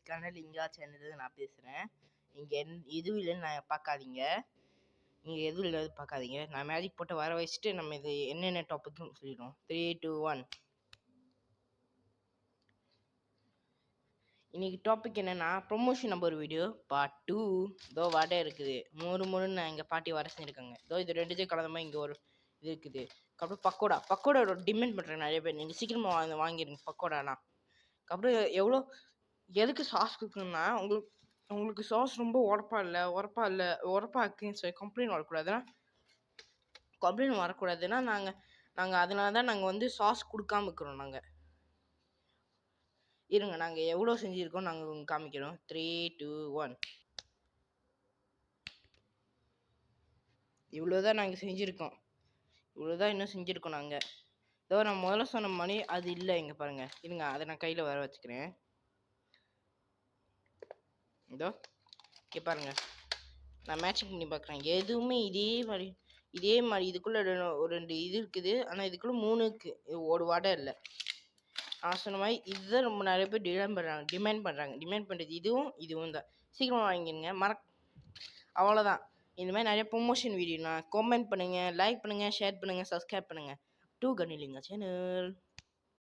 கனலிங்கா channel நான் பேசுகிறேன். இங்கே எதுவும் இல்லைன்னு நான் பார்க்காதீங்க. இங்கே எதுவும் இல்லை பார்க்காதீங்க. நான் மேஜிக் போட்டு வர வச்சுட்டு நம்ம இது என்னென்ன டாபிக்னு சொல்லிடுவோம். 3, 2, 1. இன்னைக்கு டாபிக் என்னன்னா ப்ரொமோஷன் நம்பர் வீடியோ பார்ட் 2. இதோ வடை இருக்குது. முறுன்னு நான் எங்கள் பாட்டி வர செஞ்சுருக்காங்க. இதோ இது ரெண்டுத்தையும் கலந்த மாதிரி இங்கே ஒரு இது இருக்குது. அப்புறம் பக்கோடா டிமாண்ட் பண்ணுறேன் நிறைய பேர். நீங்கள் சீக்கிரமாக வாங்கிடுங்க பக்கோடானா. அப்புறம் எதுக்கு சாஸ் கொடுக்கணும்னா உங்களுக்கு சாஸ் ரொம்ப உரப்பா இருக்குன்னு சொல்லி கம்ப்ளைண்ட் வரக்கூடாதுன்னா நாங்கள் அதனால தான் நாங்கள் வந்து சாஸ் கொடுக்காம இருக்கிறோம். நாங்கள் இருங்க, நாங்கள் எவ்வளோ செஞ்சுருக்கோம் நாங்கள் உங்களுக்கு காமிக்கிறோம். 3, 2, 1. இவ்வளோதான் நாங்கள் செஞ்சுருக்கோம். இவ்வளோதான் இன்னும் செஞ்சுருக்கோம் நாங்கள். இதோ நான் முதல்ல சொன்ன மாதிரி அது இல்லை. இங்கே பாருங்கள், இருங்க அதை நான் கையில் வர வச்சுக்கிறேன். இதோ இங்கே பாருங்கள், நான் மேட்சிங் பண்ணி பார்க்குறேன். எதுவுமே இதே மாதிரி இதுக்குள்ளே ஒரு 2 இது இருக்குது. ஆனால் இதுக்குள்ளே 3 இருக்குது. ஒரு வடை இல்லை. நான் சொன்ன மாதிரி இதுதான் ரொம்ப நிறைய பேர் டிமாண்ட் பண்ணுறது இதுவும் தான். சீக்கிரமாக வாங்கிடுங்க. அவ்வளோதான். இந்த மாதிரி நிறைய ப்ரொமோஷன் வீடியோ நான் கமெண்ட் பண்ணுங்கள், லைக் பண்ணுங்கள், ஷேர் பண்ணுங்கள், சப்ஸ்கிரைப் பண்ணுங்கள். 2 கனலிங்கா சேனல்.